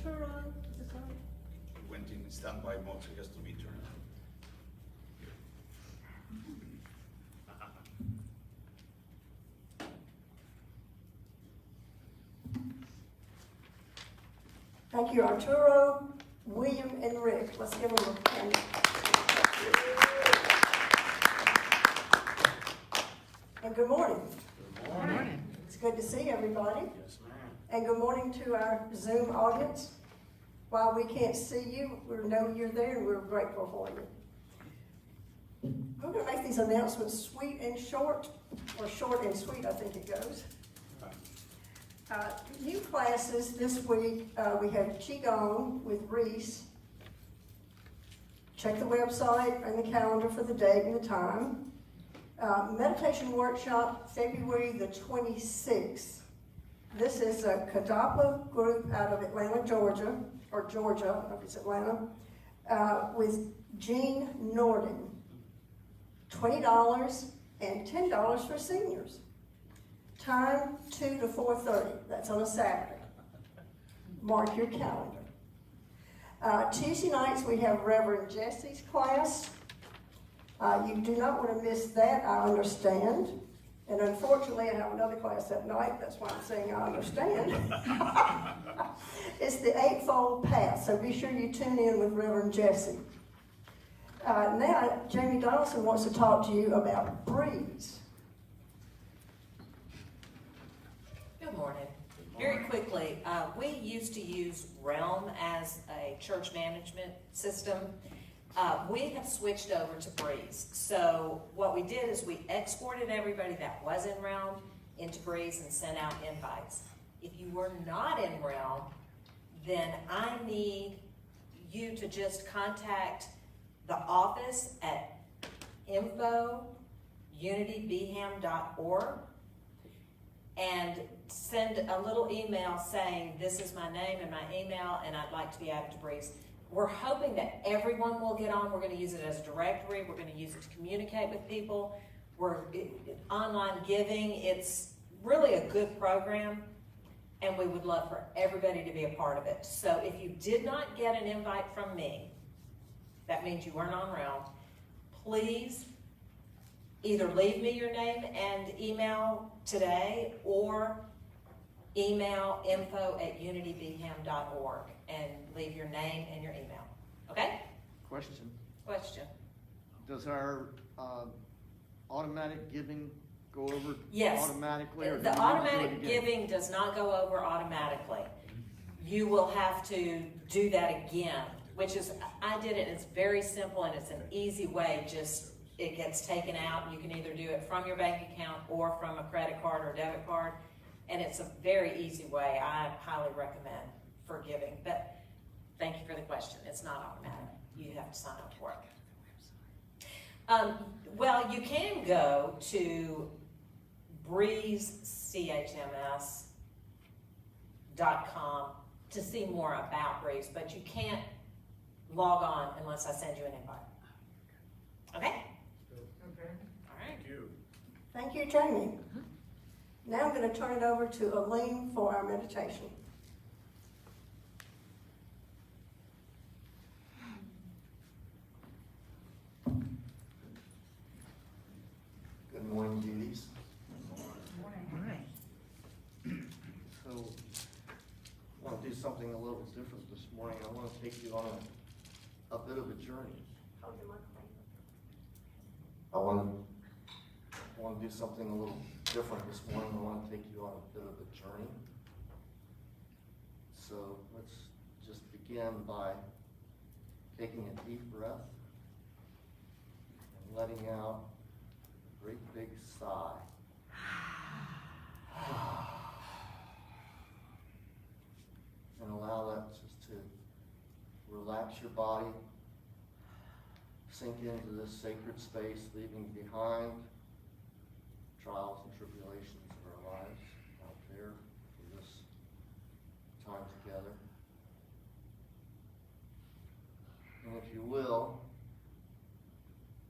Arturo, is this on? Went in standby mode, so he has to be turned on. Thank you, Arturo, William, and Rick. Let's give them a hand. And good morning. Good morning. It's good to see everybody. Yes, ma'am. And good morning to our Zoom audience. While we can't see you, we know you're there and we're grateful for you. We're going to make these announcements sweet and short, or short and sweet, I think it goes. New classes this week, we have Qigong with Reese. Check the website and the calendar for the date and the time. Meditation workshop, February the 26th. This is a Kadapa group out of Atlanta, Georgia, or Georgia, I don't know if it's Atlanta, with Jean Norden. $20 and $10 for seniors. Time 2 to 4:30. That's on a Saturday. Mark your calendar. Tuesday nights we have Reverend Jesse's class. You do not want to miss that, I understand. And unfortunately, I have another class that night. That's why I'm saying I understand. It's the Eightfold Path, so be sure you tune in with Reverend Jesse. Now, Jamie Donaldson wants to talk to you about Breeze. Good morning. Very quickly, we used to use Realm as a church management system. We have switched over to Breeze. So what we did is we exported everybody that was in Realm into Breeze and sent out invites. If you were not in Realm, then I need you to just contact the office at info@unitybham.org and send a little email saying, this is my name and my email, and I'd like to be added to Breeze. We're hoping that everyone will get on. We're going to use it as a directory. We're going to use it to communicate with people. Online giving. It's really a good program, and we would love for everybody to be a part of it. So if you did not get an invite from me, that means you weren't on Realm. Please either leave me your name and email today, or email info@unitybham.org and leave your name and your email. Okay? Question. Does our automatic giving go over Yes. automatically? Or The automatic giving does not go over automatically. You will have to do that again, which is, I did it, it's very simple and it's an easy way, just it gets taken out. You can either do it from your bank account or from a credit card or debit card, and it's a very easy way. I highly recommend for giving, but thank you for the question. It's not automatic. You have to sign up for it. Well, you can go to breezechms.com to see more about Breeze, but you can't log on unless I send you an invite. Okay? Okay. All right. Thank you. Thank you, Jamie. Now I'm going to turn it over to Aline for our meditation. Good morning, beauties. So, I want to do something a little different this morning. I want to take you on a bit of a journey. I want to do something a little different this morning. I want to take you on a bit of a journey. So let's just begin by taking a deep breath and letting out a great big sigh. And allow that just to relax your body, sink into this sacred space, leaving behind trials and tribulations of our lives out there for this time together. And if you will,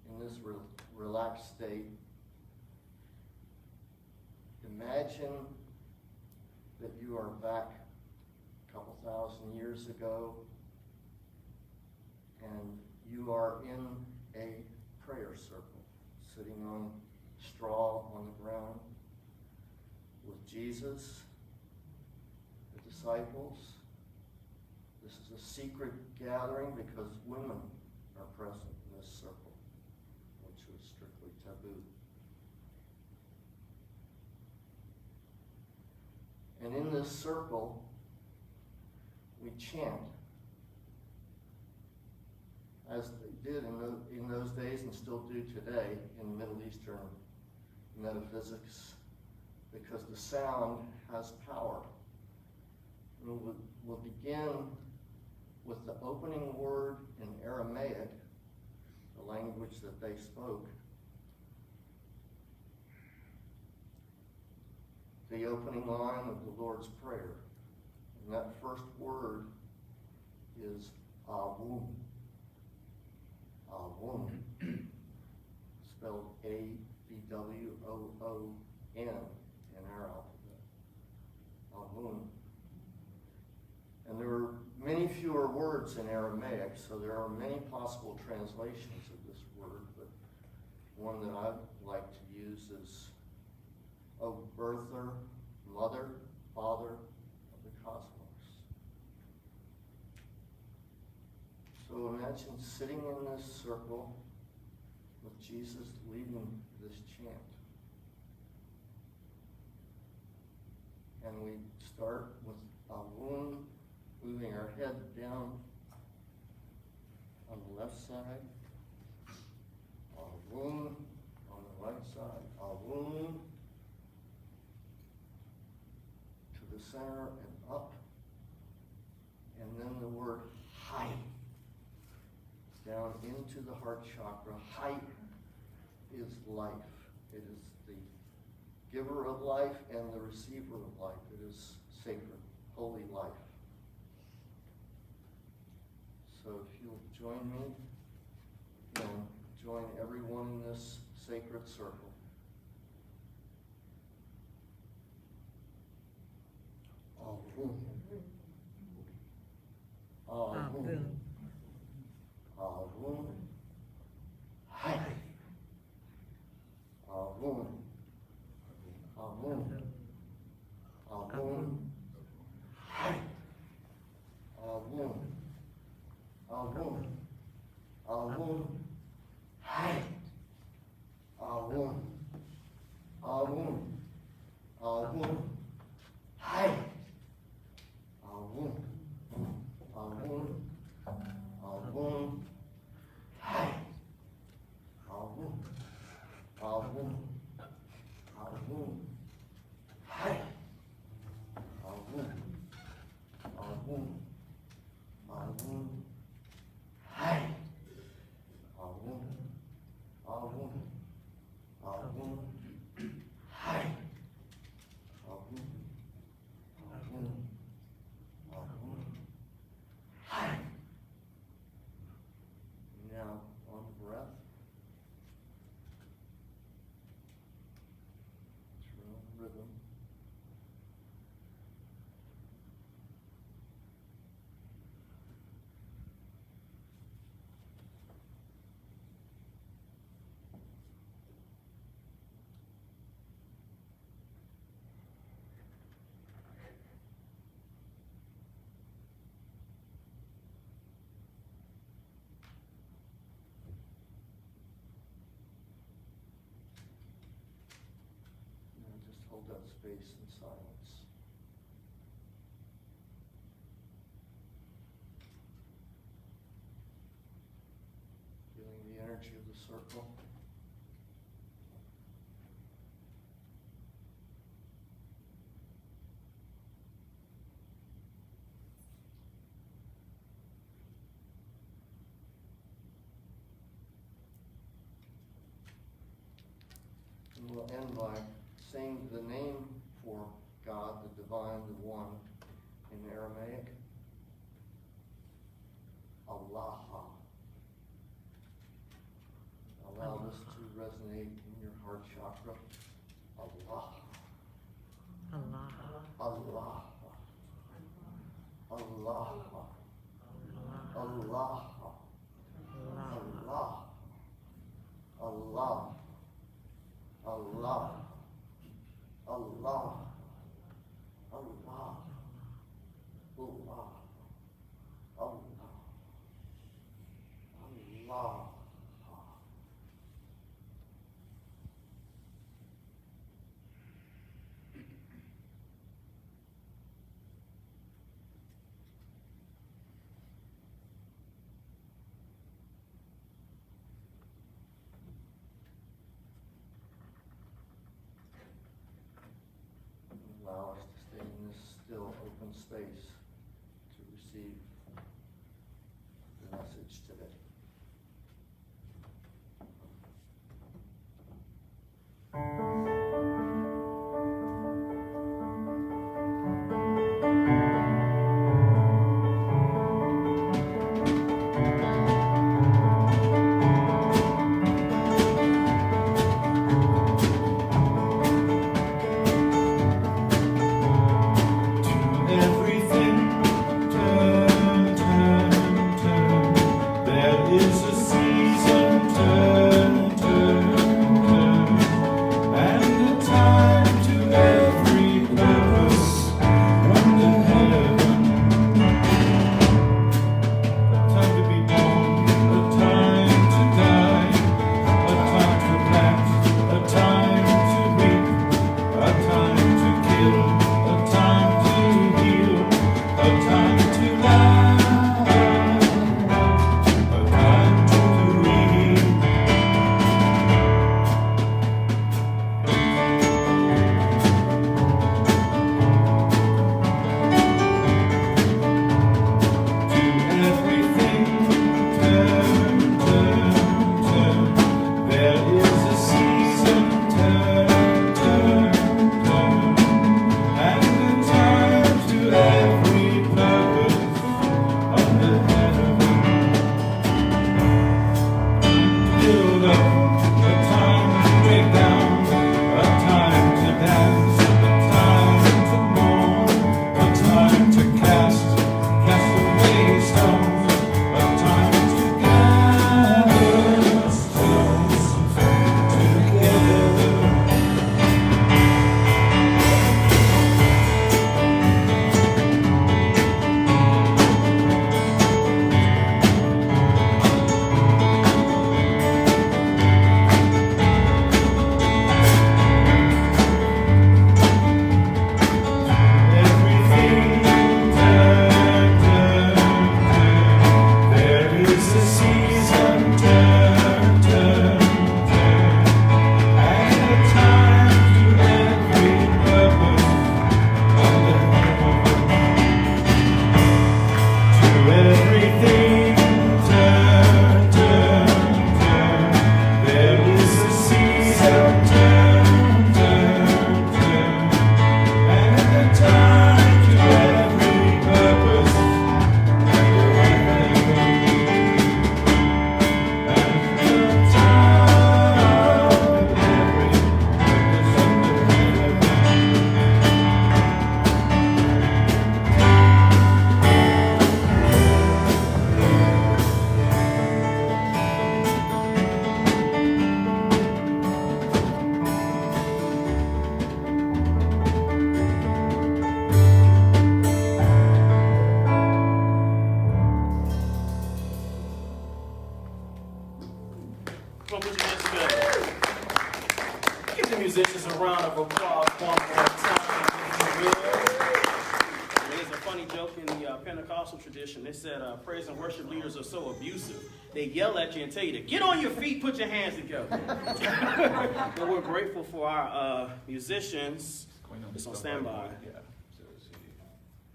in this relaxed state, imagine that you are back a couple thousand years years ago, and you are in a prayer circle, sitting on straw on the ground with Jesus, the disciples. This is a secret gathering because women are present in this circle, which was strictly taboo. And in this circle, we chant, as they did in those days and still do today in Middle Eastern metaphysics, because the sound has power. And we'll begin with the opening word in Aramaic, the language that they spoke. The opening line of the Lord's Prayer. And that first word is Avun. Avun. Spelled A-V-W-O-O-N in our alphabet. Avun. And there are many fewer words in Aramaic, so there are many possible translations of this word, but one that I like to use is, O birther, mother, father of the cosmos. So imagine sitting in this circle with Jesus leading this chant. And we start with Avun, moving our head down on the left side, Avun on the right side, Avun to the center and up, and then the word Hai down into the heart chakra. Hai is life. It is the giver of life and the receiver of life. It is sacred, holy life. So if you'll join me and join everyone in this sacred circle. Avun. Avun. Avun. Hai. Avun. Avun. Avun. Hai. Avun. Avun. Avun. Hai. Avun. Avun. Avun. Hai. Avun. Avun. Avun. Hai. Avun. Avun. Avun. Hai. Avun. Avun. Avun. Hai. Avun. Avun. Avun. Hai. Avun. Avun. Avun. Hai. Now, on the breath. True rhythm. Now just hold that space in silence. Feeling the energy of the circle. And we'll end by saying the name for God, the divine, the one, in Aramaic. Allah. Allow this to resonate in your heart chakra. Allah. Allah. Allah. Allah. is a season, turn, turn, turn, and a time to every purpose under heaven. A time to be born, a time to die, a time to plant, a time to reap, a time to kill, a time to heal, a time to laugh, a time to weep. To everything, turn, turn, turn. There is a season, turn, turn, turn, and a time to every purpose under heaven. To build up, a time to break down, a time to dance, a time to mourn, a time to cast away stones, a time to gather stones together. Everything, turn, turn, turn. There is a season, turn, turn, turn, and a time to every purpose under heaven. To everything, turn, turn, turn. There is a season, turn, turn, turn, and a time to every purpose under heaven. And a time to every purpose under heaven. Come on, put your hands together. Give the musicians a round of applause one more time, if you will. There's a funny joke in the Pentecostal tradition. They said praise and worship leaders are so abusive. They yell at you and tell you to get on your feet, put your hands together. But we're grateful for our musicians. It's on standby.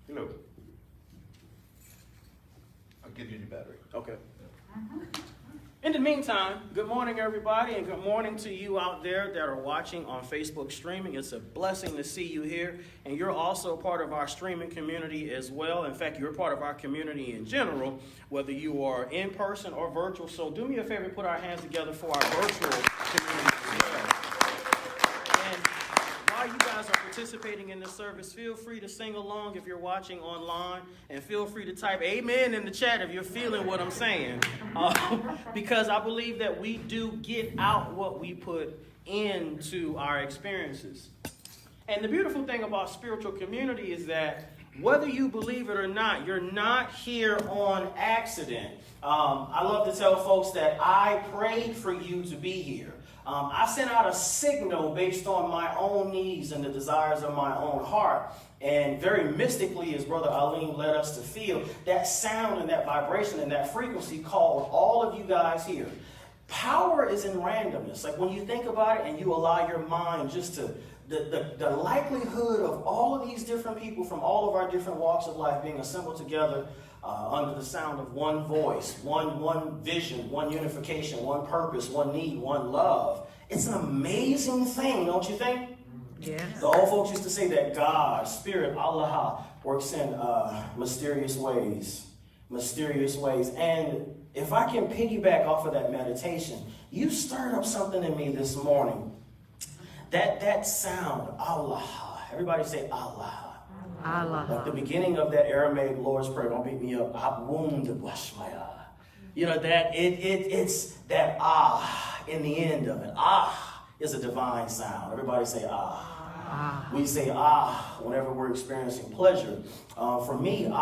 Hello. I'll give you the battery. Okay. In the meantime, good morning, everybody, and good morning to you out there that are watching on Facebook streaming. It's a blessing to see you here, and you're also part of our streaming community as well. In fact, you're part of our community in general, whether you are in person or virtual. So do me a favor, put our hands together for our virtual community as well. And while you guys are participating in this service, feel free to sing along if you're watching online, and feel free to type amen in the chat if you're feeling what I'm saying, because I believe that we do get out what we put into our experiences. And the beautiful thing about spiritual community is that whether you believe it or not, you're not here on accident. I love to tell folks that I prayed for you to be here. I sent out a signal based on my own needs and the desires of my own heart. And very mystically, as Brother Alim led us to feel, that sound and that vibration and that frequency called all of you guys here. Power is in randomness. Like when you think about it and you allow your mind just to, the likelihood of all of these different people from all of our different walks of life being assembled together under the sound of one voice, one vision, one unification, one purpose, one need, one love. It's an amazing thing, don't you think? Yeah. The old folks used to say that God, Spirit, Allah, works in mysterious ways. And if I can piggyback off of that meditation, you stirred up something in me this morning. That sound, Allah. Everybody say Allah. Allah. Like the beginning of that Aramaic Lord's Prayer, don't beat me up. You know, that it's that in the end of it. Is a divine sound. Everybody say We say whenever we're experiencing pleasure. For me,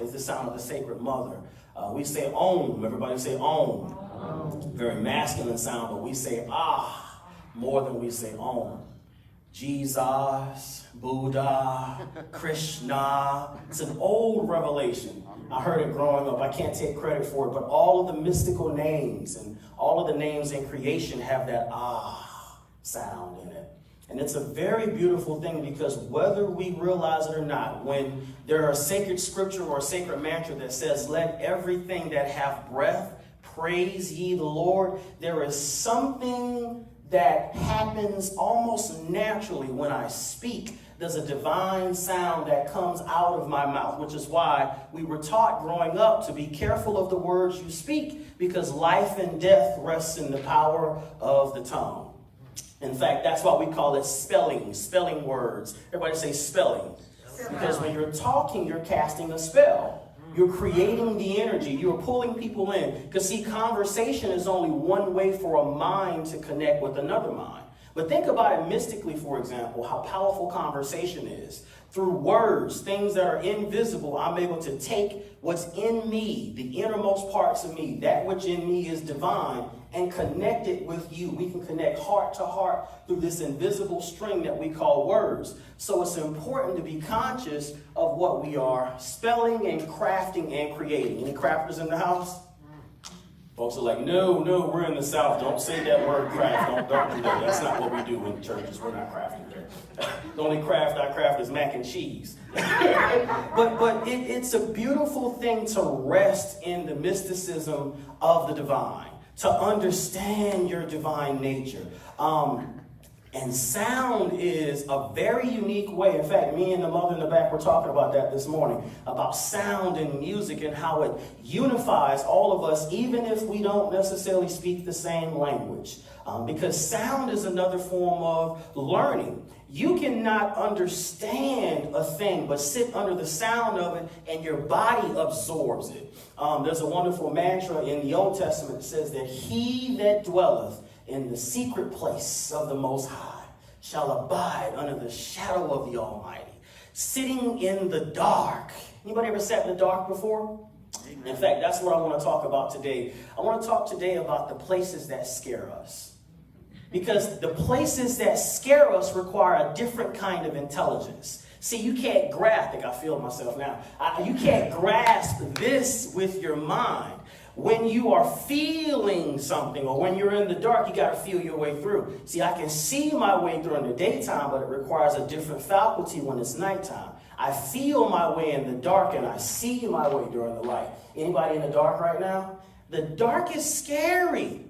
is the sound of the Sacred Mother. We say Om. Everybody say Om. Very masculine sound, but we say more than we say Om. Jesus, Buddha, Krishna. It's an old revelation. I heard it growing up. I can't take credit for it, but all of the mystical names and all of the names in creation have that sound in it. And it's a very beautiful thing, because whether we realize it or not, when there are sacred scripture or sacred mantra that says, let everything that hath breath praise ye the Lord, there is something that happens almost naturally when I speak. There's a divine sound that comes out of my mouth, which is why we were taught growing up to be careful of the words you speak, because life and death rests in the power of the tongue. In fact, that's why we call it spelling words. Everybody say spelling. Because when you're talking, you're casting a spell. You're creating the energy. You're pulling people in. Because see, conversation is only one way for a mind to connect with another mind. But think about it mystically, for example, how powerful conversation is. Through words, things that are invisible, I'm able to take what's in me, the innermost parts of me, that which in me is divine, and connect it with you. We can connect heart to heart through this invisible string that we call words. So it's important to be conscious of what we are spelling and crafting and creating. Any crafters in the house? Folks are like, no, we're in the South. Don't say that word craft. Don't do that. That's not what we do in churches. We're not crafting there. The only craft I craft is mac and cheese. but it's a beautiful thing to rest in the mysticism of the divine, to understand your divine nature. And sound is a very unique way. In fact, me and the mother in the back were talking about that this morning, about sound and music and how it unifies all of us, even if we don't necessarily speak the same language. Because sound is another form of learning. You cannot understand a thing, but sit under the sound of it and your body absorbs it. There's a wonderful mantra in the Old Testament that says that he that dwelleth in the secret place of the Most High shall abide under the shadow of the Almighty. Sitting in the dark. Anybody ever sat in the dark before? Amen. In fact, that's what I want to talk about today. I want to talk today about the places that scare us. Because the places that scare us require a different kind of intelligence. See, you can't grasp, I think I feel myself now. You can't grasp this with your mind. When you are feeling something, or when you're in the dark, you got to feel your way through. See, I can see my way through in the daytime, but it requires a different faculty when it's nighttime. I feel my way in the dark, and I see my way during the light. Anybody in the dark right now? The dark is scary.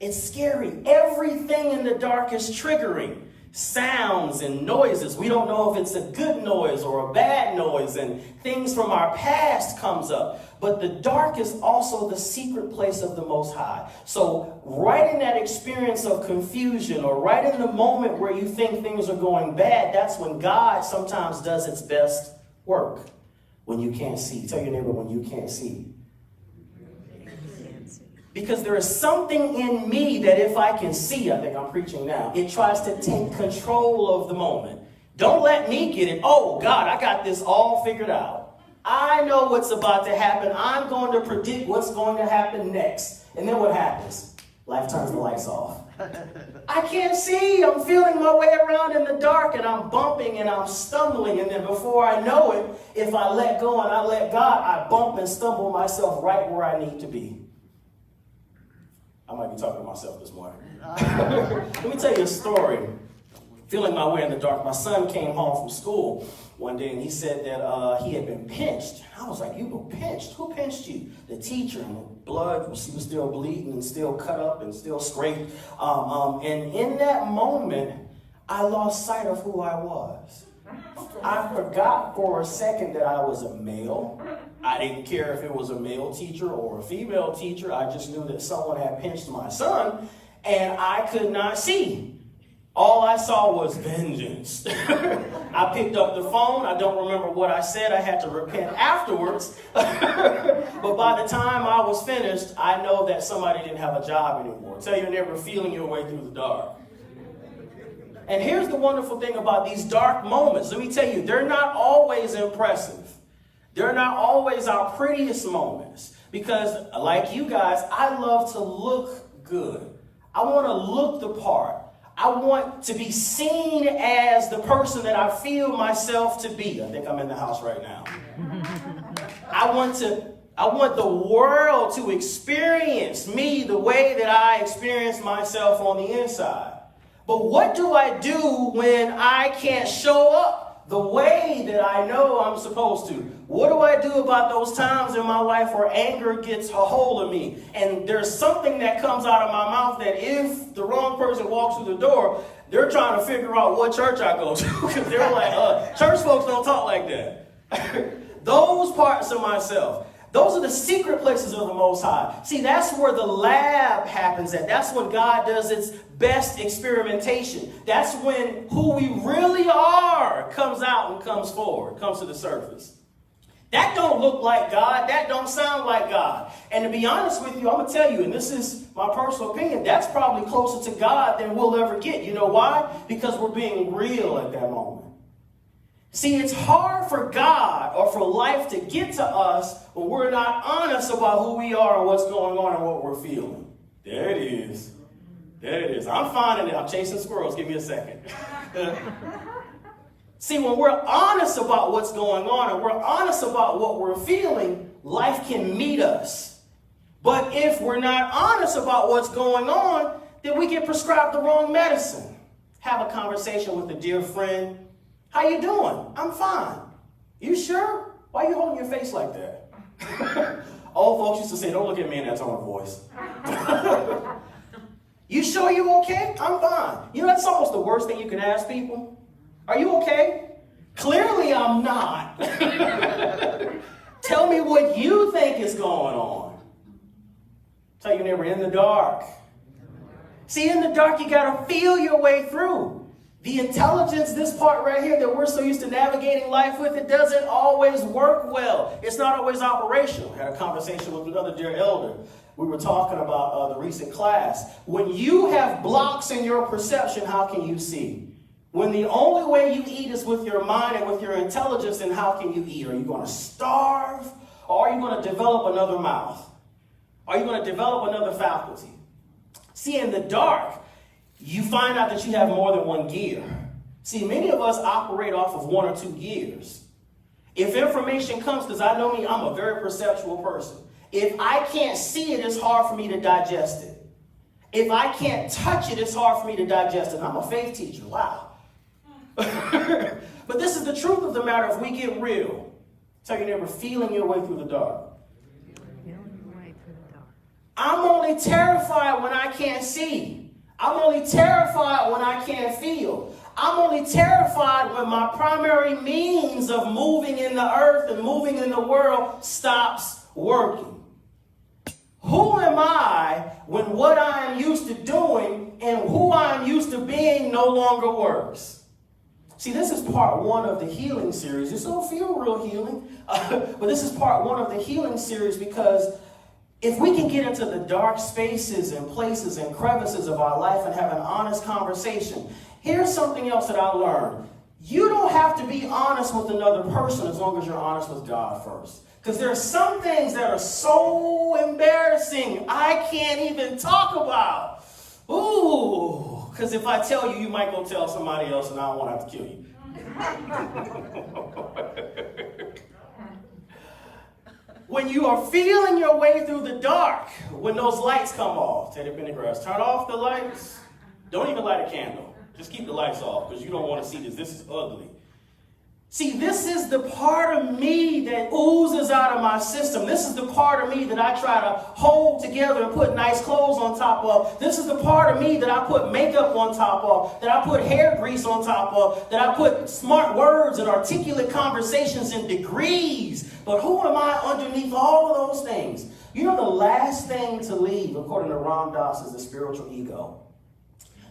It's scary. Everything in the dark is triggering. Sounds and noises. We don't know if it's a good noise or a bad noise, and things from our past comes up. But the dark is also the secret place of the Most High. So right in that experience of confusion, or right in the moment where you think things are going bad, that's when God sometimes does its best work. When you can't see. Tell your neighbor, when you can't see. Because there is something in me that if I can see, I think I'm preaching now, it tries to take control of the moment. Don't let me get it. Oh, God, I got this all figured out. I know what's about to happen. I'm going to predict what's going to happen next. And then what happens? Life turns the lights off. I can't see. I'm feeling my way around in the dark, and I'm bumping and I'm stumbling. And then before I know it, if I let go and I let God, I bump and stumble myself right where I need to be. I might be talking to myself this morning. Let me tell you a story. Feeling my way in the dark. My son came home from school one day, and he said that he had been pinched. I was like, you were pinched? Who pinched you? The teacher. And the blood, she was still bleeding and still cut up and still scraped. And in that moment, I lost sight of who I was. I forgot for a second that I was a male. I didn't care if it was a male teacher or a female teacher. I just knew that someone had pinched my son, and I could not see. All I saw was vengeance. I picked up the phone. I don't remember what I said. I had to repent afterwards. But by the time I was finished, I know that somebody didn't have a job anymore. Tell your neighbor, feeling your way through the dark. And here's the wonderful thing about these dark moments. Let me tell you, they're not always impressive. They're not always our prettiest moments. Because like you guys, I love to look good. I want to look the part. I want to be seen as the person that I feel myself to be. I think I'm in the house right now. I want the world to experience me the way that I experience myself on the inside. But what do I do when I can't show up the way that I know I'm supposed to? What do I do about those times in my life where anger gets a hold of me? And there's something that comes out of my mouth that if the wrong person walks through the door, they're trying to figure out what church I go to. Because they're like, church folks don't talk like that. Those parts of myself, those are the secret places of the Most High. See, that's where the lab happens at. That's when God does its best experimentation. That's when who we really are comes out and comes forward, comes to the surface. That don't look like God. That don't sound like God. And to be honest with you, I'm going to tell you, and this is my personal opinion, that's probably closer to God than we'll ever get. You know why? Because we're being real at that moment. See, it's hard for God or for life to get to us when we're not honest about who we are and what's going on and what we're feeling. There it is. There it is. I'm finding it. I'm chasing squirrels. Give me a second. See, when we're honest about what's going on and we're honest about what we're feeling, life can meet us. But if we're not honest about what's going on, then we get prescribed the wrong medicine. Have a conversation with a dear friend. How you doing? I'm fine. You sure? Why are you holding your face like that? Old folks used to say, don't look at me in that tone of voice. You sure you okay? I'm fine. You know, that's almost the worst thing you can ask people. Are you okay? Clearly I'm not. Tell me what you think is going on. Tell your neighbor, in the dark. See, in the dark, you got to feel your way through. The intelligence, this part right here that we're so used to navigating life with, it doesn't always work well. It's not always operational. I had a conversation with another dear elder. We were talking about the recent class. When you have blocks in your perception, how can you see? When the only way you eat is with your mind and with your intelligence, then how can you eat? Are you going to starve? Or are you going to develop another mouth? Are you going to develop another faculty? See, in the dark, you find out that you have more than one gear. See, many of us operate off of one or two gears. If information comes, because I know me, I'm a very perceptual person. If I can't see it, it's hard for me to digest it. If I can't touch it, it's hard for me to digest it. I'm a faith teacher. Wow. But this is the truth of the matter if we get real. Tell your neighbor, feeling your way through the dark. I'm only terrified when I can't see. I'm only terrified when I can't feel. I'm only terrified when my primary means of moving in the earth and moving in the world stops working. Who am I when what I am used to doing and who I am used to being no longer works? See, this is part one of the healing series. This don't feel real healing, but this is part one of the healing series because if we can get into the dark spaces and places and crevices of our life and have an honest conversation, here's something else that I learned. You don't have to be honest with another person as long as you're honest with God first. Because there are some things that are so embarrassing I can't even talk about. Ooh. Because if I tell you, you might go tell somebody else and I don't want to have to kill you. When you are feeling your way through the dark, when those lights come off, Teddy Pendergrass, turn off the lights. Don't even light a candle. Just keep the lights off because you don't want to see this. This is ugly. See, this is the part of me that oozes out of my system. This is the part of me that I try to hold together and put nice clothes on top of. This is the part of me that I put makeup on top of, that I put hair grease on top of, that I put smart words and articulate conversations and degrees. But who am I underneath all of those things? You know, the last thing to leave, according to Ram Dass, is the spiritual ego.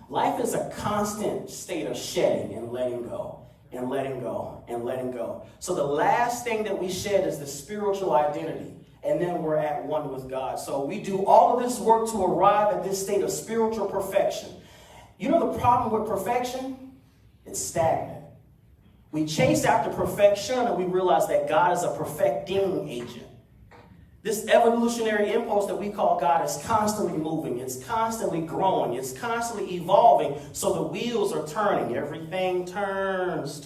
Life is a constant state of shedding and letting go and letting go and letting go. So the last thing that we shed is the spiritual identity. And then we're at one with God. So we do all of this work to arrive at this state of spiritual perfection. You know the problem with perfection? It's stagnant. We chase after perfection and we realize that God is a perfecting agent. This evolutionary impulse that we call God is constantly moving. It's constantly growing. It's constantly evolving. So the wheels are turning. Everything turns.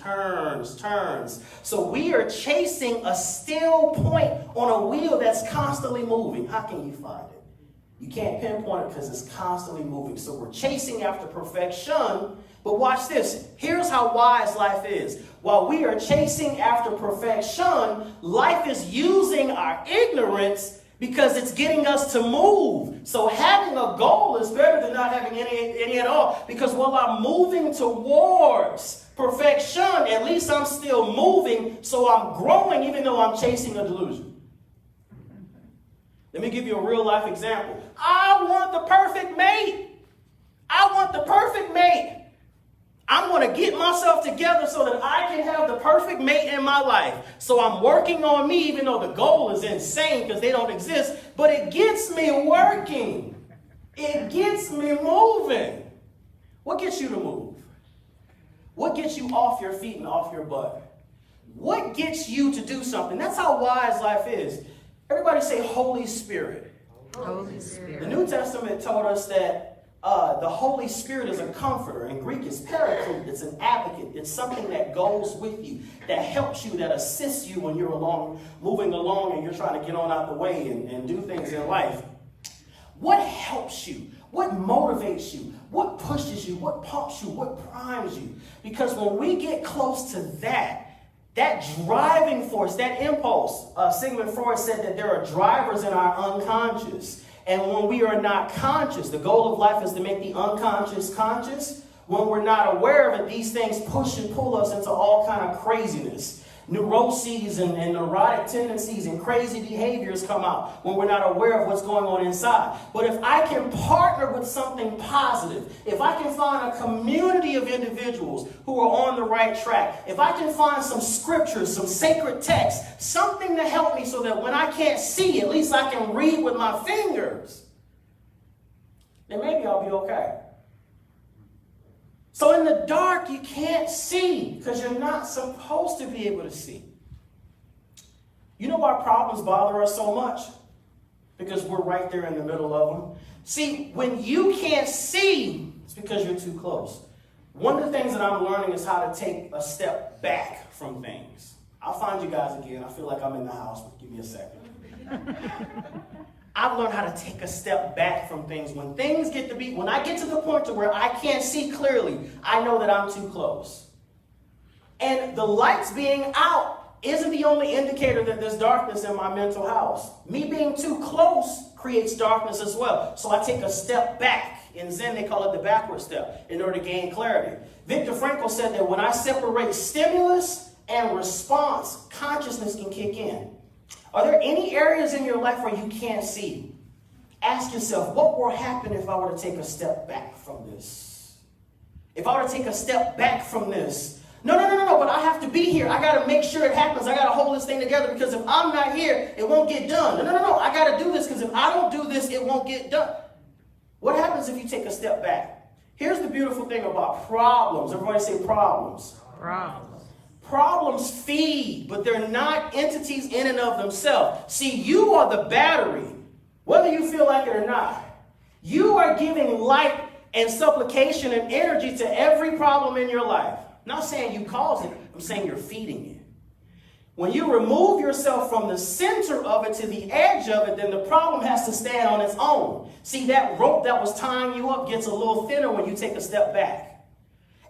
So we are chasing a still point on a wheel that's constantly moving. How can you find it? You can't pinpoint it because it's constantly moving. So we're chasing after perfection. But watch this. Here's how wise life is. While we are chasing after perfection, life is using our ignorance because it's getting us to move. So having a goal is better than not having any at all. Because while I'm moving towards perfection, at least I'm still moving. So I'm growing even though I'm chasing a delusion. Let me give you a real life example. I want the perfect mate. I want the perfect mate. I'm going to get myself together so that I can have the perfect mate in my life. So I'm working on me, even though the goal is insane because they don't exist. But it gets me working. It gets me moving. What gets you to move? What gets you off your feet and off your butt? What gets you to do something? That's how wise life is. Everybody say Holy Spirit. Holy Spirit. The New Testament told us that the Holy Spirit is a comforter. In Greek, it's paraclete. It's an advocate. It's something that goes with you, that helps you, that assists you when you're moving along and you're trying to get on out the way and do things in life. What helps you? What motivates you? What pushes you? What pumps you? What primes you? Because when we get close to that driving force, that impulse, Sigmund Freud said that there are drivers in our unconscious. And when we are not conscious, the goal of life is to make the unconscious conscious. When we're not aware of it, these things push and pull us into all kind of craziness. Neuroses and neurotic tendencies and crazy behaviors come out when we're not aware of what's going on inside. But if I can partner with something positive, if I can find a community of individuals who are on the right track, if I can find some scriptures, some sacred texts, something to help me so that when I can't see, at least I can read with my fingers, then maybe I'll be okay. So in the dark, you can't see because you're not supposed to be able to see. You know why problems bother us so much? Because we're right there in the middle of them. See, when you can't see, it's because you're too close. One of the things that I'm learning is how to take a step back from things. I'll find you guys again. I feel like I'm in the house, but give me a second. I've learned how to take a step back from things. When I get to the point to where I can't see clearly, I know that I'm too close. And the lights being out isn't the only indicator that there's darkness in my mental house. Me being too close creates darkness as well. So I take a step back. In Zen, they call it the backward step in order to gain clarity. Viktor Frankl said that when I separate stimulus and response, consciousness can kick in. Are there any areas in your life where you can't see? Ask yourself, what will happen if I were to take a step back from this? If I were to take a step back from this? No, but I have to be here. I got to make sure it happens. I got to hold this thing together because if I'm not here, it won't get done. No, I got to do this because if I don't do this, it won't get done. What happens if you take a step back? Here's the beautiful thing about problems. Everybody say problems. Problems feed, but they're not entities in and of themselves. See, you are the battery, whether you feel like it or not. You are giving light and supplication and energy to every problem in your life. I'm not saying you cause it, I'm saying you're feeding it. When you remove yourself from the center of it to the edge of it, then the problem has to stand on its own. See, that rope that was tying you up gets a little thinner when you take a step back.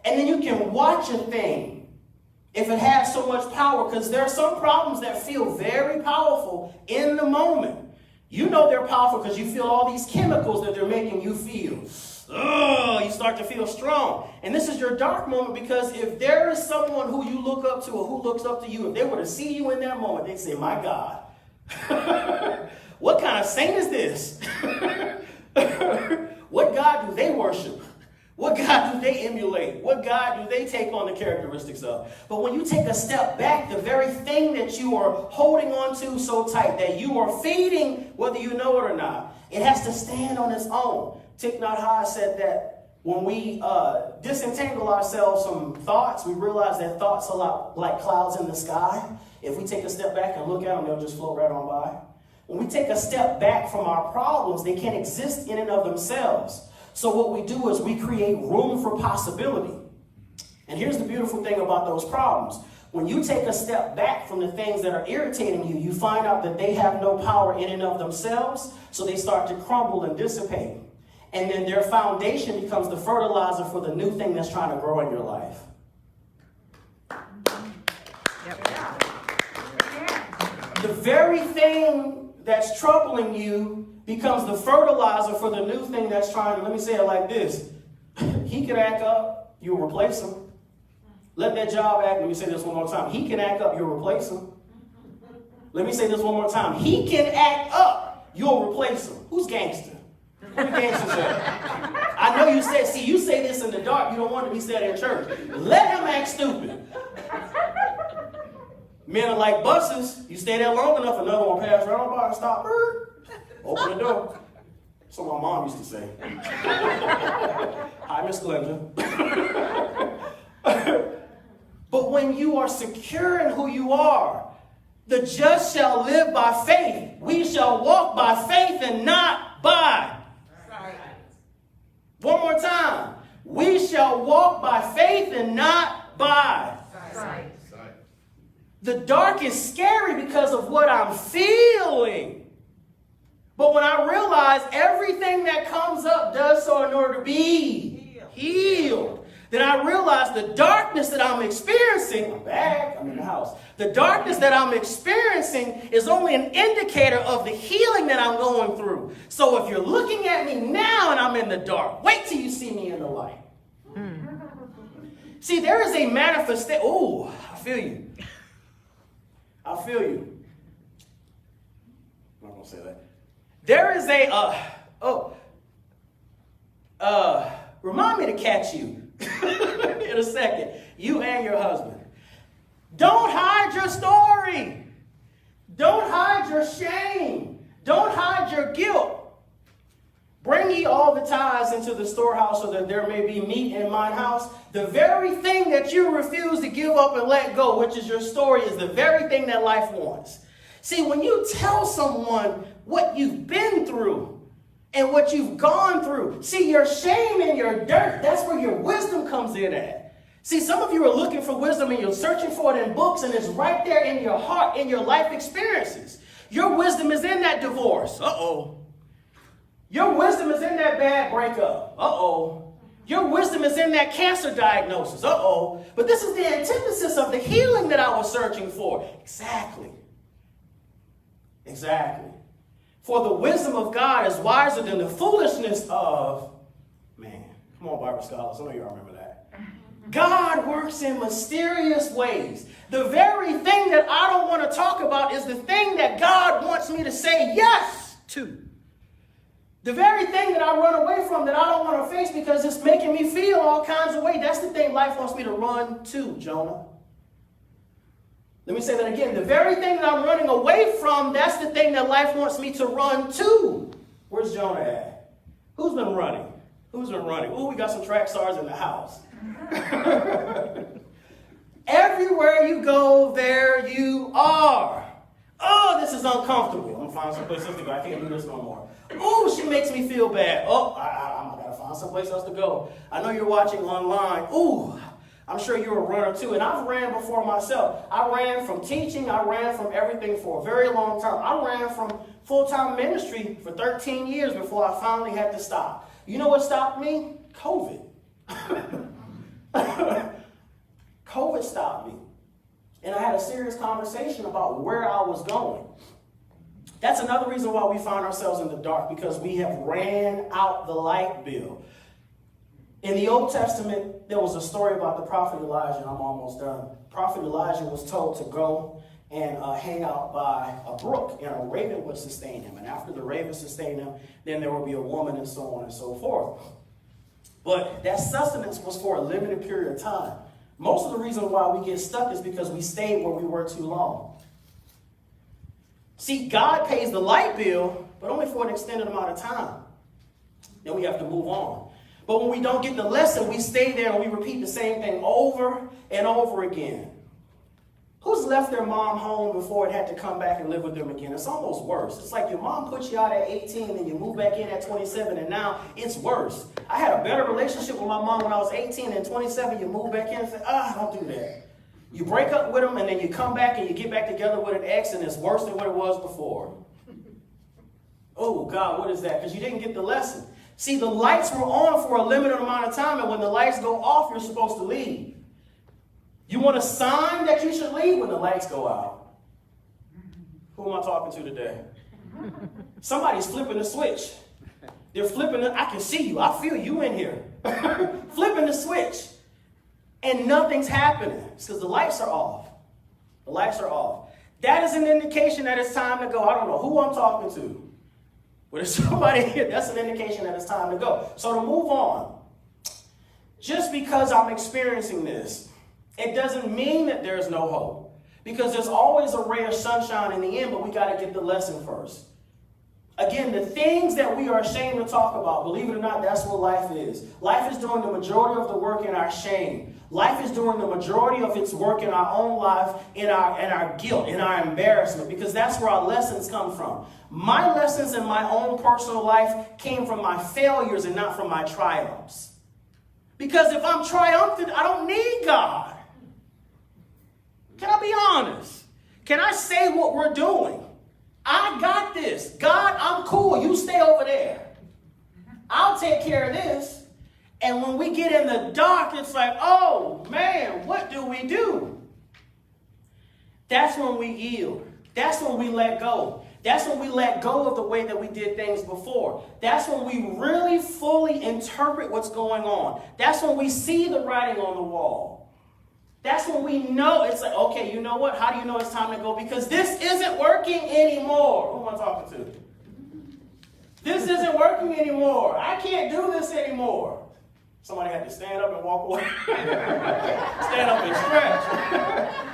And then you can watch a thing if it has so much power, because there are some problems that feel very powerful in the moment. You know they're powerful because you feel all these chemicals that they're making you feel. You start to feel strong. And this is your dark moment because if there is someone who you look up to or who looks up to you, if they were to see you in that moment, they'd say, my God, what kind of saint is this? What God do they worship? What God do they emulate? What God do they take on the characteristics of? But when you take a step back, the very thing that you are holding on to so tight, that you are feeding, whether you know it or not, it has to stand on its own. Thich Nhat Hanh said that when we disentangle ourselves from thoughts, we realize that thoughts are a lot like clouds in the sky. If we take a step back and look at them, they'll just float right on by. When we take a step back from our problems, they can't exist in and of themselves. So what we do is we create room for possibility. And here's the beautiful thing about those problems. When you take a step back from the things that are irritating you, you find out that they have no power in and of themselves, so they start to crumble and dissipate. And then their foundation becomes the fertilizer for the new thing that's trying to grow in your life. The very thing that's troubling you becomes the fertilizer for the new thing that's trying to, let me say it like this. He can act up, you'll replace him. Let that job act, let me say this one more time. He can act up, you'll replace him. Let me say this one more time. He can act up, you'll replace him. Who's gangster? Who the gangsters are? I know you said, see, you say this in the dark, you don't want to be said in church. Let him act stupid. Men are like buses. You stay there long enough, another one pass right on by and stop. Open the door. That's what my mom used to say. Hi, Miss Glenda. But when you are secure in who you are, the just shall live by faith. We shall walk by faith and not by. One more time. We shall walk by faith and not by. The dark is scary because of what I'm feeling. But when I realize everything that comes up does so in order to be healed, then I realize the darkness that I'm experiencing, I'm back, I'm in the house. The darkness that I'm experiencing is only an indicator of the healing that I'm going through. So if you're looking at me now and I'm in the dark, wait till you see me in the light. See, there is a manifestation. Oh, I feel you. I feel you. I'm not going to say that. There is remind me to catch you in a second. You and your husband. Don't hide your story. Don't hide your shame. Don't hide your guilt. Bring ye all the tithes into the storehouse so that there may be meat in mine house. The very thing that you refuse to give up and let go, which is your story, is the very thing that life wants. See, when you tell someone what you've been through and what you've gone through, see, your shame and your dirt, that's where your wisdom comes in at. See, some of you are looking for wisdom and you're searching for it in books, and it's right there in your heart, in your life experiences. Your wisdom is in that divorce. Uh-oh. Your wisdom is in that bad breakup. Uh-oh. Your wisdom is in that cancer diagnosis. Uh-oh. But this is the antithesis of the healing that I was searching for. Exactly. Exactly. For the wisdom of God is wiser than the foolishness of man. Come on, Bible scholars. I know you all remember that. God works in mysterious ways. The very thing that I don't want to talk about is the thing that God wants me to say yes to. The very thing that I run away from that I don't want to face because it's making me feel all kinds of ways, that's the thing life wants me to run to, Jonah. Let me say that again. The very thing that I'm running away from, that's the thing that life wants me to run to. Where's Jonah at? Who's been running? Who's been running? Oh, we got some track stars in the house. Everywhere you go, there you are. Oh, this is uncomfortable. I'm going to find someplace else to go. I can't do this no more. Oh, she makes me feel bad. Oh, I got to find someplace else to go. I know you're watching online. Ooh, I'm sure you're a runner too. And I've ran before myself. I ran from teaching. I ran from everything for a very long time. I ran from full-time ministry for 13 years before I finally had to stop. You know what stopped me? COVID. COVID stopped me. And I had a serious conversation about where I was going. That's another reason why we find ourselves in the dark, because we have ran out the light bill. In the Old Testament, there was a story about the prophet Elijah, and I'm almost done. Prophet Elijah was told to go and hang out by a brook, and a raven would sustain him. And after the raven sustained him, then there would be a woman, and so on and so forth. But that sustenance was for a limited period of time. Most of the reason why we get stuck is because we stayed where we were too long. See, God pays the light bill, but only for an extended amount of time. Then we have to move on. But when we don't get the lesson, we stay there and we repeat the same thing over and over again. Who's left their mom home before it had to come back and live with them again? It's almost worse. It's like your mom put you out at 18 and you move back in at 27, and now it's worse. I had a better relationship with my mom when I was 18, and 27 you move back in and say, don't do that. You break up with them and then you come back and you get back together with an ex and it's worse than what it was before. Oh God, what is that? Because you didn't get the lesson. See, the lights were on for a limited amount of time, and when the lights go off, you're supposed to leave. You want a sign that you should leave when the lights go out. Who am I talking to today? Somebody's flipping the switch. They're flipping it. I can see you. I feel you in here. Flipping the switch. And nothing's happening. It's because the lights are off. The lights are off. That is an indication that it's time to go. I don't know who I'm talking to. But there's somebody here, that's an indication that it's time to go. So to move on, just because I'm experiencing this, it doesn't mean that there's no hope. Because there's always a ray of sunshine in the end, but we got to get the lesson first. Again, the things that we are ashamed to talk about, believe it or not, that's what life is. Life is doing the majority of the work in our shame. Life is doing the majority of its work in our own life, in our guilt, in our embarrassment, because that's where our lessons come from. My lessons in my own personal life came from my failures and not from my triumphs. Because if I'm triumphant, I don't need God. Can I be honest? Can I say what we're doing? I got this. God, I'm cool. You stay over there. I'll take care of this. And when we get in the dark, it's like, oh, man, what do we do? That's when we yield. That's when we let go. That's when we let go of the way that we did things before. That's when we really fully interpret what's going on. That's when we see the writing on the wall. That's when we know it's like, okay, you know what? How do you know it's time to go? Because this isn't working anymore. Who am I talking to? This isn't working anymore. I can't do this anymore. Somebody had to stand up and walk away. Stand up and stretch.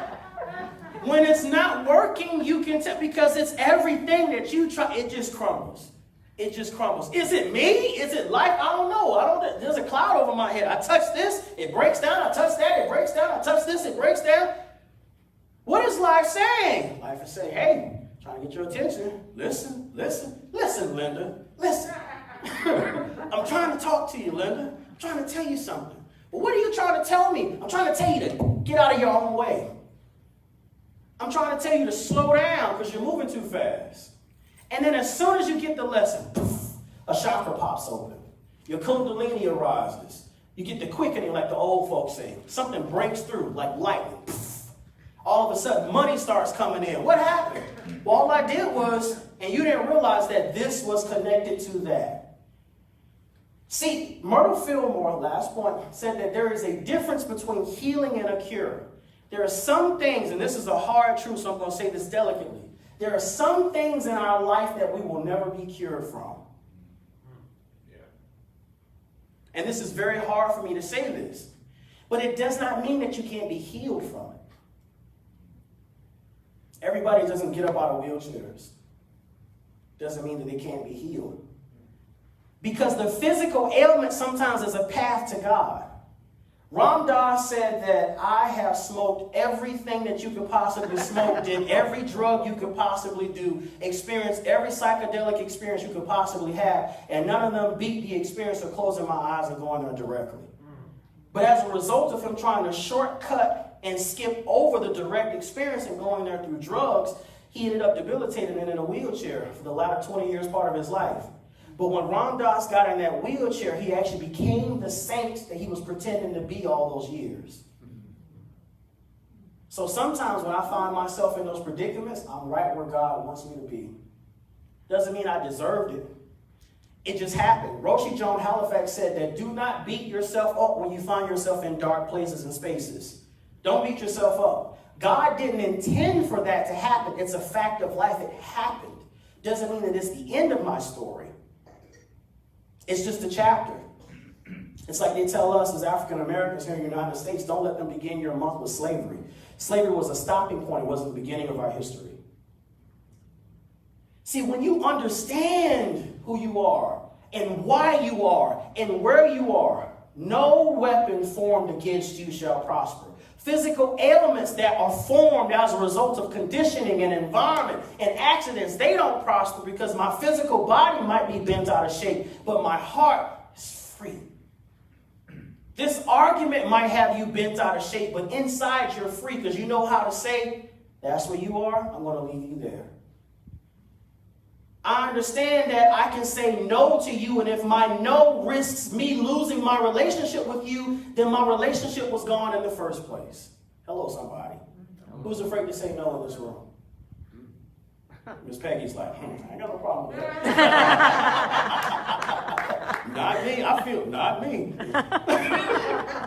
When it's not working, you can tell, because it's everything that you try. It just crumbles. It just crumbles. Is it me? Is it life? I don't know. There's a cloud over my head. I touch this, it breaks down. I touch that, it breaks down. I touch this, it breaks down. What is life saying? Life is saying, hey, trying to get your attention. Listen, Linda. Listen. I'm trying to talk to you, Linda. I'm trying to tell you something. But what are you trying to tell me? I'm trying to tell you to get out of your own way. I'm trying to tell you to slow down because you're moving too fast. And then as soon as you get the lesson, poof, a chakra pops open. Your kundalini arises. You get the quickening like the old folks say. Something breaks through like lightning. Poof. All of a sudden, money starts coming in. What happened? Well, all I did was, and you didn't realize that this was connected to that. See, Myrtle Fillmore, last point, said that there is a difference between healing and a cure. There are some things, and this is a hard truth, so I'm going to say this delicately. There are some things in our life that we will never be cured from. Yeah. And this is very hard for me to say this, but it does not mean that you can't be healed from it. Everybody doesn't get up out of wheelchairs. Doesn't mean that they can't be healed. Because the physical ailment sometimes is a path to God. Ram Dass said that I have smoked everything that you could possibly smoke, did every drug you could possibly do, experienced every psychedelic experience you could possibly have, and none of them beat the experience of closing my eyes and going there directly. But as a result of him trying to shortcut and skip over the direct experience and going there through drugs, he ended up debilitated and in a wheelchair for the latter 20 years part of his life. But when Ram Dass got in that wheelchair, he actually became the saint that he was pretending to be all those years. So sometimes when I find myself in those predicaments, I'm right where God wants me to be. Doesn't mean I deserved it. It just happened. Roshi Joan Halifax said that do not beat yourself up when you find yourself in dark places and spaces. Don't beat yourself up. God didn't intend for that to happen. It's a fact of life. It happened. Doesn't mean that it's the end of my story. It's just a chapter. It's like they tell us as African Americans here in the United States, don't let them begin your month with slavery. Slavery was a stopping point, it wasn't the beginning of our history. See, when you understand who you are and why you are and where you are, no weapon formed against you shall prosper. Physical ailments that are formed as a result of conditioning and environment and accidents, they don't prosper because my physical body might be bent out of shape, but my heart is free. This argument might have you bent out of shape, but inside you're free because you know how to say, that's where you are, I'm going to leave you there. I understand that I can say no to you, and if my no risks me losing my relationship with you, then my relationship was gone in the first place. Hello, somebody. Who's afraid to say no in this room? Miss Peggy's like, I ain't got no problem with that. Not me. I feel, not me.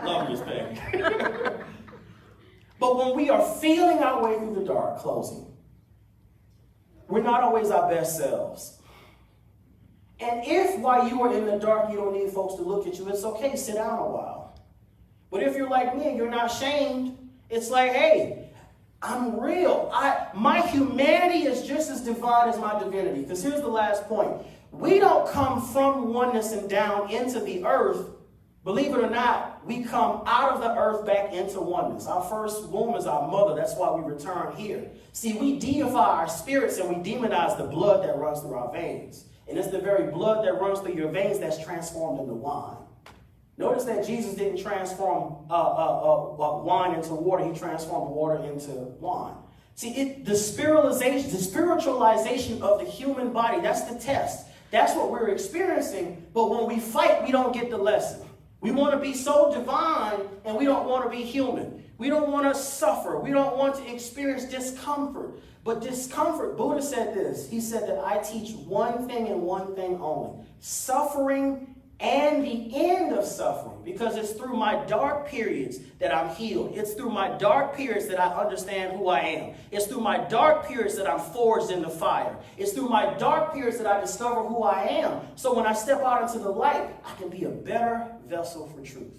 Love Miss Peggy. But when we are feeling our way through the dark, closing, we're not always our best selves. And if while you are in the dark, you don't need folks to look at you, it's okay, sit down a while. But if you're like me and you're not shamed, it's like, hey, I'm real. My humanity is just as divine as my divinity. Because here's the last point. We don't come from oneness and down into the earth. Believe it or not, we come out of the earth back into oneness. Our first womb is our mother. That's why we return here. See, we deify our spirits and we demonize the blood that runs through our veins. And it's the very blood that runs through your veins that's transformed into wine. Notice that Jesus didn't transform wine into water. He transformed water into wine. See, the spiritualization of the human body, that's the test. That's what we're experiencing. But when we fight, we don't get the lesson. We want to be so divine, and we don't want to be human. We don't want to suffer. We don't want to experience discomfort. But discomfort, Buddha said this. He said that I teach one thing and one thing only. Suffering and the end of suffering. Because it's through my dark periods that I'm healed. It's through my dark periods that I understand who I am. It's through my dark periods that I'm forged in the fire. It's through my dark periods that I discover who I am. So when I step out into the light, I can be a better vessel for truth.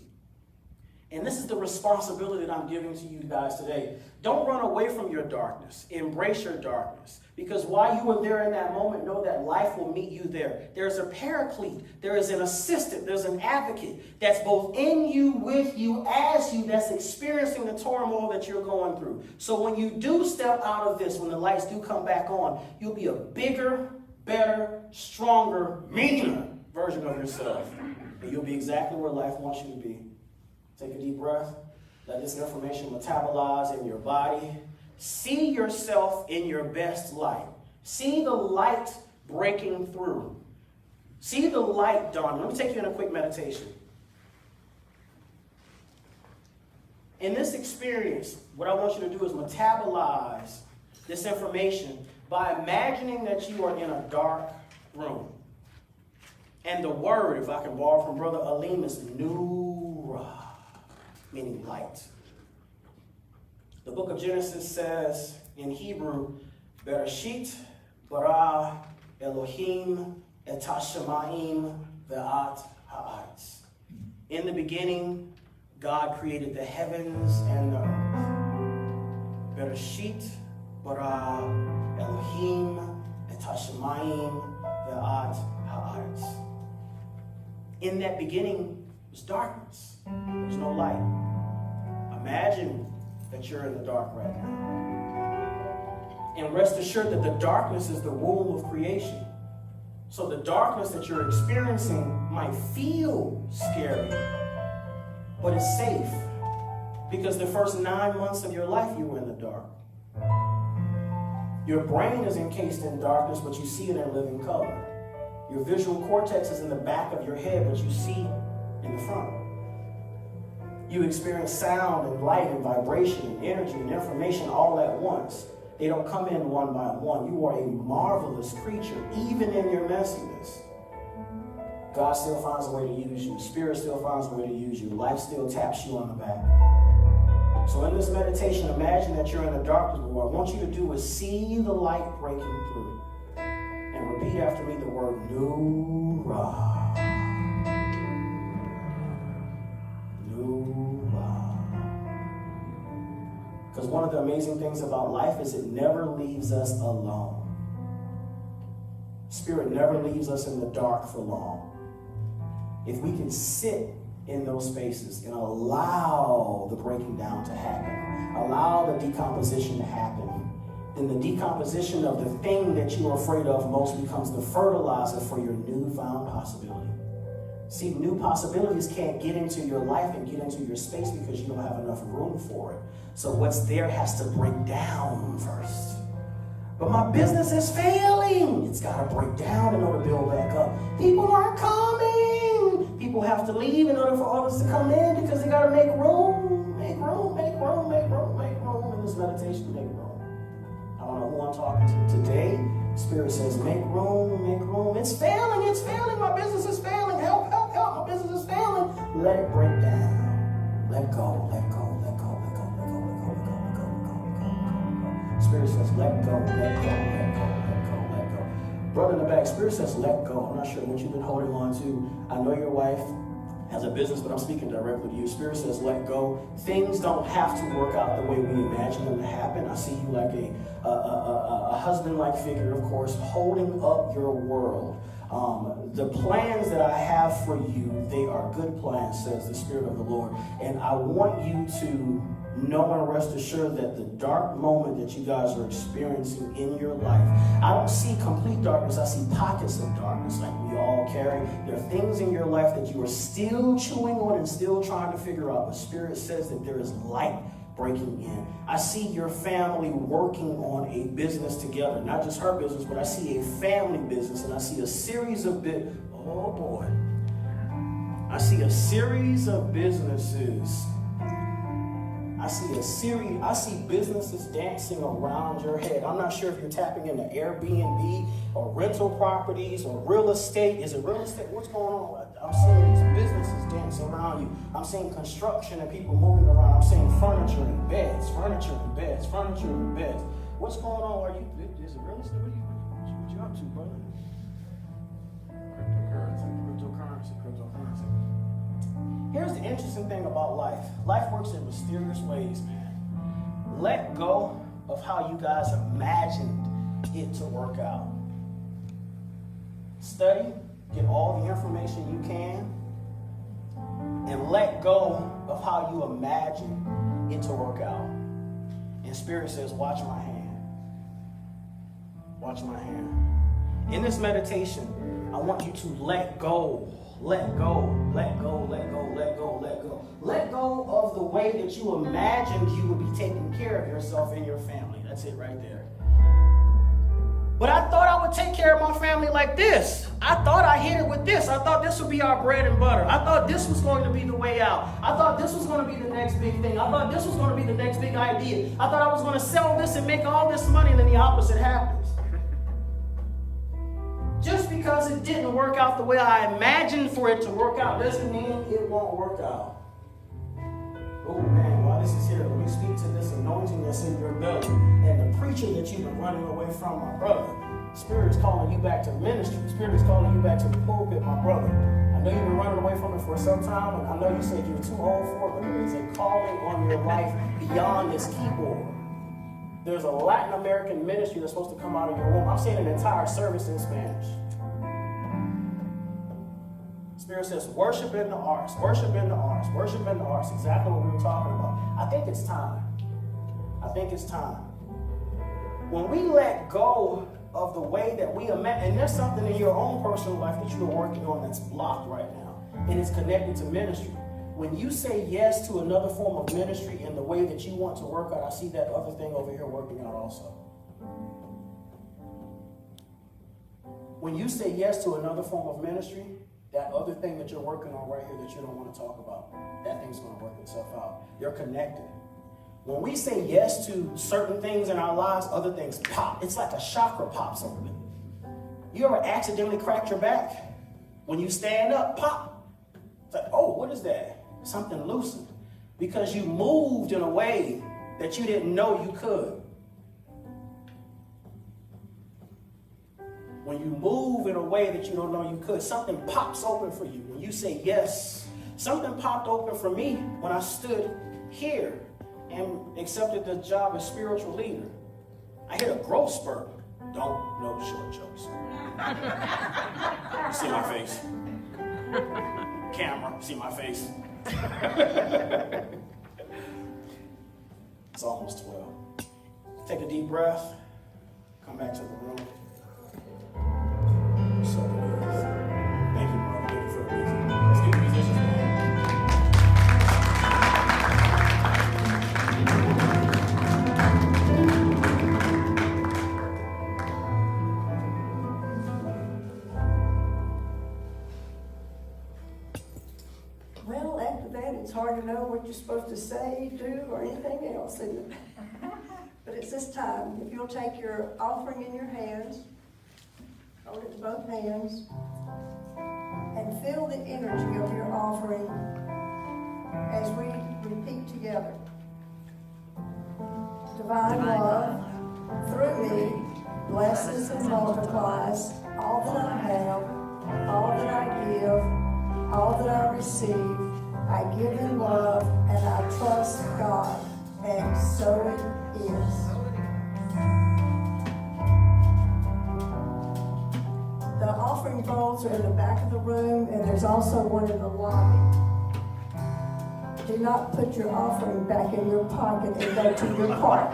And this is the responsibility that I'm giving to you guys today. Don't run away from your darkness. Embrace your darkness. Because while you are there in that moment, know that life will meet you there. There's a paraclete. There is an assistant. There's an advocate that's both in you, with you, as you, that's experiencing the turmoil that you're going through. So when you do step out of this, when the lights do come back on, you'll be a bigger, better, stronger, meaner version of yourself. And you'll be exactly where life wants you to be. Take a deep breath. Let this information metabolize in your body. See yourself in your best light. See the light breaking through. See the light dawning. Let me take you in a quick meditation. In this experience, what I want you to do is metabolize this information by imagining that you are in a dark room. And the word, if I can borrow from Brother Aleem, is Nura, meaning light. The book of Genesis says in Hebrew, Bereshit bara Elohim et hashamayim ve'at ha'aretz. In the beginning, God created the heavens and the earth. Bereshit bara Elohim et hashamayim ve'at ha'aretz. In that beginning was darkness. There was no light. Imagine that you're in the dark right now. And rest assured that the darkness is the womb of creation. So the darkness that you're experiencing might feel scary, but it's safe. Because the first 9 months of your life, you were in the dark. Your brain is encased in darkness, but you see it in living color. Your visual cortex is in the back of your head, but you see in the front. You experience sound and light and vibration and energy and information all at once. They don't come in one by one. You are a marvelous creature, even in your messiness. God still finds a way to use you. Spirit still finds a way to use you. Life still taps you on the back. So in this meditation, imagine that you're in the darkness. What I want you to do is see the light breaking through. And repeat after me the word Nura. Because one of the amazing things about life is it never leaves us alone. Spirit never leaves us in the dark for long. If we can sit in those spaces and allow the breaking down to happen, allow the decomposition to happen, then the decomposition of the thing that you are afraid of most becomes the fertilizer for your newfound possibility. See, new possibilities can't get into your life and get into your space because you don't have enough room for it. So what's there has to break down first. But my business is failing. It's got to break down in order to build back up. People aren't coming. People have to leave in order for others to come in because they got to make room, make room, make room, make room, make room. In this meditation, make room. I don't know who I'm talking to today. Spirit says, make room, make room. It's failing, my business is failing. Help, help, help, my business is failing. Let it break down. Let go, let go, let go, let go, let go, let go, let go, let go, let go, let go, let go. Spirit says, let go, let go, let go, let go, let go. Brother in the back, Spirit says, let go. I'm not sure what you've been holding on to. I know your wife has a business, but I'm speaking directly to you. Spirit says, let go. Things don't have to work out the way we imagine them to happen. I see you like a husband-like figure, of course, holding up your world. The plans that I have for you, they are good plans, says the Spirit of the Lord. And I want you to know and rest assured that the dark moment that you guys are experiencing in your life, I don't see complete darkness, I see pockets of darkness like we all carry. There are things in your life that you are still chewing on and still trying to figure out, but Spirit says that there is light breaking in. I see your family working on a business together, not just her business, but I see a family business, and I see a series of oh boy. I see a series of businesses. I see businesses dancing around your head. I'm not sure if you're tapping into Airbnb or rental properties or real estate. Is it real estate? What's going on? I'm seeing these businesses dancing around you. I'm seeing construction and people moving around. I'm seeing furniture and beds, furniture and beds, furniture and beds. What's going on? Is it real estate? What you up to, brother? Cryptocurrency. Here's the interesting thing about life. Life works in mysterious ways, man. Let go of how you guys imagined it to work out. Study, get all the information you can, and let go of how you imagine it to work out. And Spirit says, watch my hand. Watch my hand. In this meditation, I want you to let go. Let go, let go, let go, let go, let go. Let go of the way that you imagined you would be taking care of yourself and your family. That's it right there. But I thought I would take care of my family like this. I thought I hit it with this. I thought this would be our bread and butter. I thought this was going to be the way out. I thought this was going to be the next big thing. I thought this was going to be the next big idea. I thought I was going to sell this and make all this money, and then the opposite happens. Just because it didn't work out the way I imagined for it to work out doesn't mean it won't work out. Oh man, while this is here, let me speak to this anointing that's in your belly. And the preacher that you've been running away from, my brother, Spirit is calling you back to ministry. Spirit is calling you back to the pulpit, my brother. I know you've been running away from it for some time, and I know you said you're too old for it, but there is a calling on your life beyond this keyboard. There's a Latin American ministry that's supposed to come out of your womb. I'm saying an entire service in Spanish. Spirit says, worship in the arts, worship in the arts, worship in the arts. Exactly what we were talking about. I think it's time. I think it's time. When we let go of the way that we imagine, and there's something in your own personal life that you are working on that's blocked right now, and it's connected to ministry. When you say yes to another form of ministry in the way that you want to work out, I see that other thing over here working out also. When you say yes to another form of ministry, that other thing that you're working on right here that you don't want to talk about, that thing's going to work itself out. You're connected. When we say yes to certain things in our lives, other things pop. It's like a chakra pops open. You ever accidentally cracked your back? When you stand up, pop. It's like, oh, what is that? Something loosened. Because you moved in a way that you didn't know you could. When you move in a way that you don't know you could, something pops open for you. When you say yes, something popped open for me when I stood here and accepted the job as spiritual leader. I hit a growth spurt. Don't know short jokes. You see my face? Camera, see my face? It's almost 12. Take a deep breath. Come back to the room. So thank you, brother. Thank you for the music. Let's get the musicians going. Well, after that, it's hard to know what you're supposed to say, do, or anything else, isn't it? But it's this time, if you'll take your offering in your hands, hold it in both hands, and feel the energy of your offering as we repeat together. Divine love, through me, blesses and multiplies all that I have, all that I give, all that I receive. I give in love and I trust God, and so it is. The offering bowls are in the back of the room, and there's also one in the lobby. Do not put your offering back in your pocket and go to your car.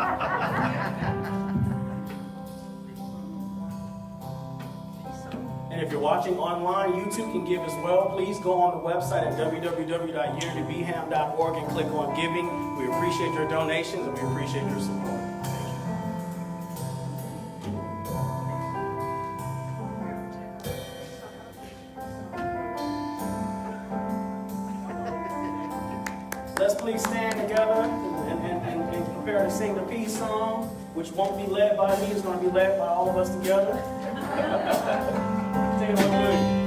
And if you're watching online, you too can give as well. Please go on the website at www.unitybham.org and click on giving. We appreciate your donations and we appreciate your support. Let's please stand together and prepare to sing the peace song, which won't be led by me, it's going to be led by all of us together. Take it away, William.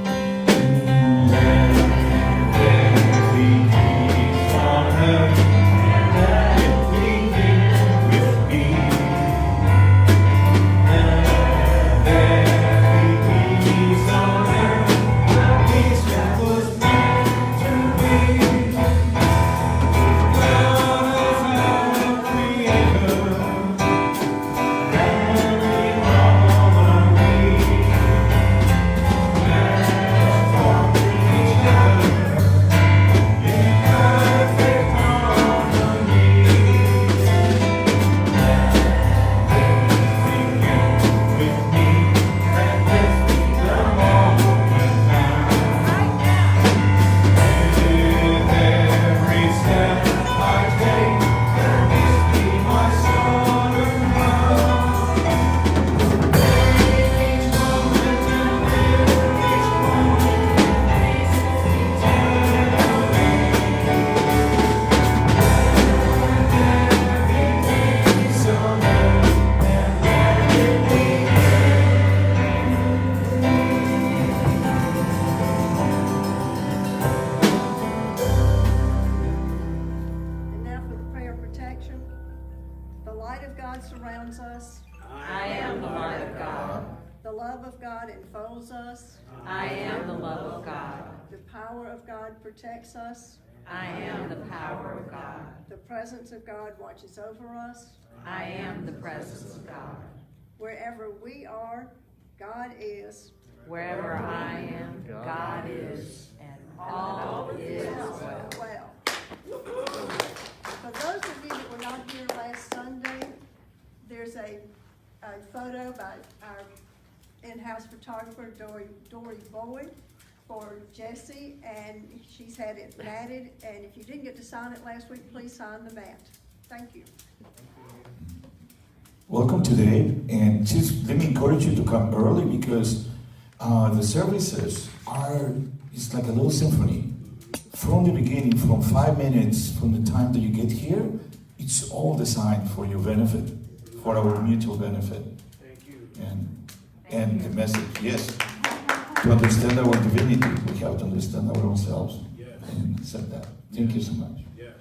surrounds us. I am the light of God. The love of God enfolds us. I am the love of God. The power of God protects us. I am the power of God. The presence of God watches over us. I am the presence of God. Wherever we are, God is. Wherever I am, God is, and all is well. Well, for those of you that were not here last Sunday, there's a photo by our in-house photographer, Dory Boyd, for Jessie, and she's had it matted, and if you didn't get to sign it last week, please sign the mat. Thank you. Welcome today, and just let me encourage you to come early because the services it's like a little symphony. From the beginning, from 5 minutes from the time that you get here, it's all designed for your benefit, for our mutual benefit. Thank you. And the message, yes, to understand our divinity, we have to understand our own selves. Yes. And accept that. Thank you so much. Yes.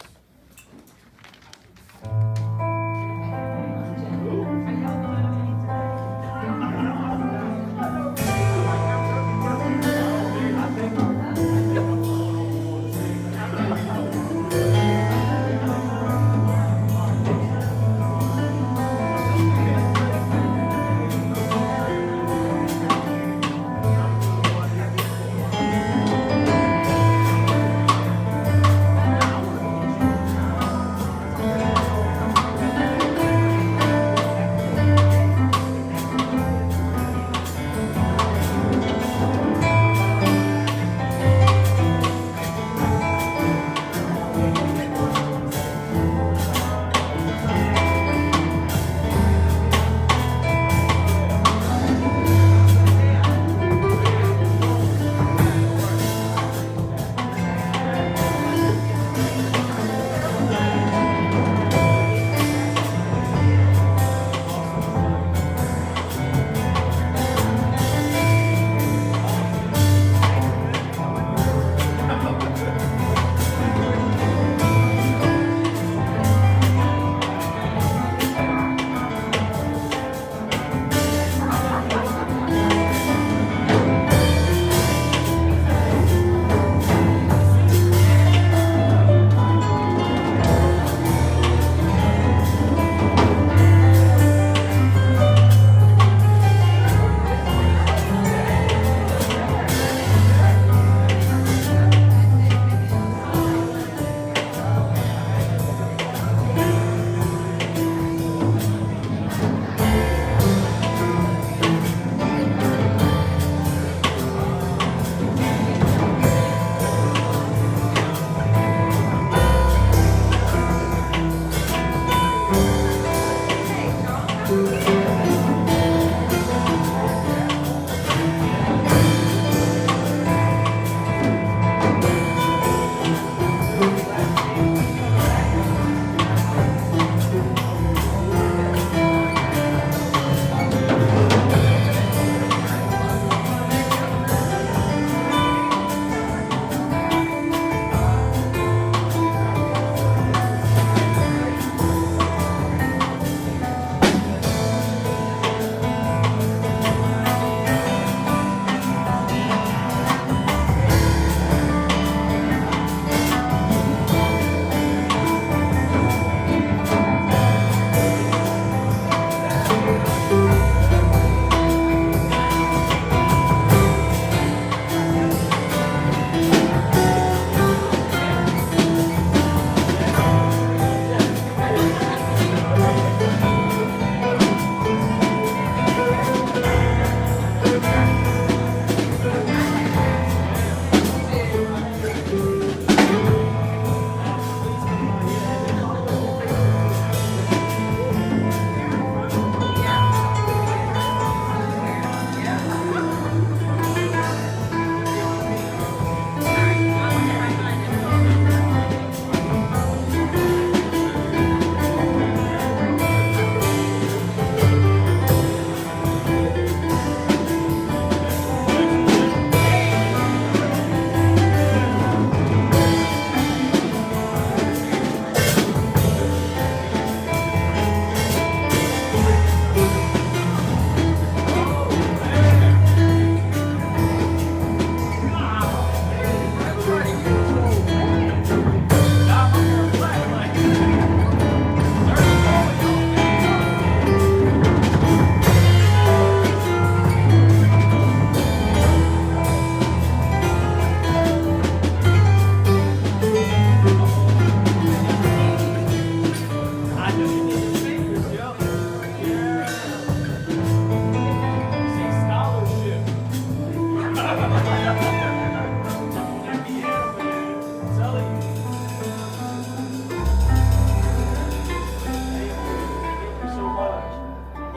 I'm telling you. Thank you so much.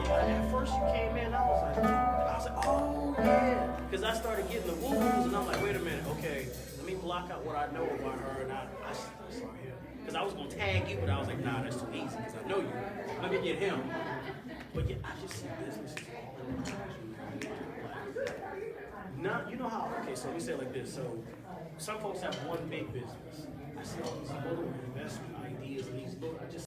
Yeah, at first you came in, I was like, oh yeah. Because I started getting the woos, and I'm like, wait a minute, okay, let me block out what I know about her, and I saw here. Because I was going to tag you, but I was like, nah, that's too easy, because I know you. Let me get him. But yeah, I just see businesses all around you. Now, you know how, okay, so let me say it like this. So, some folks have one big business. I see all these little investment ideas and these little, I just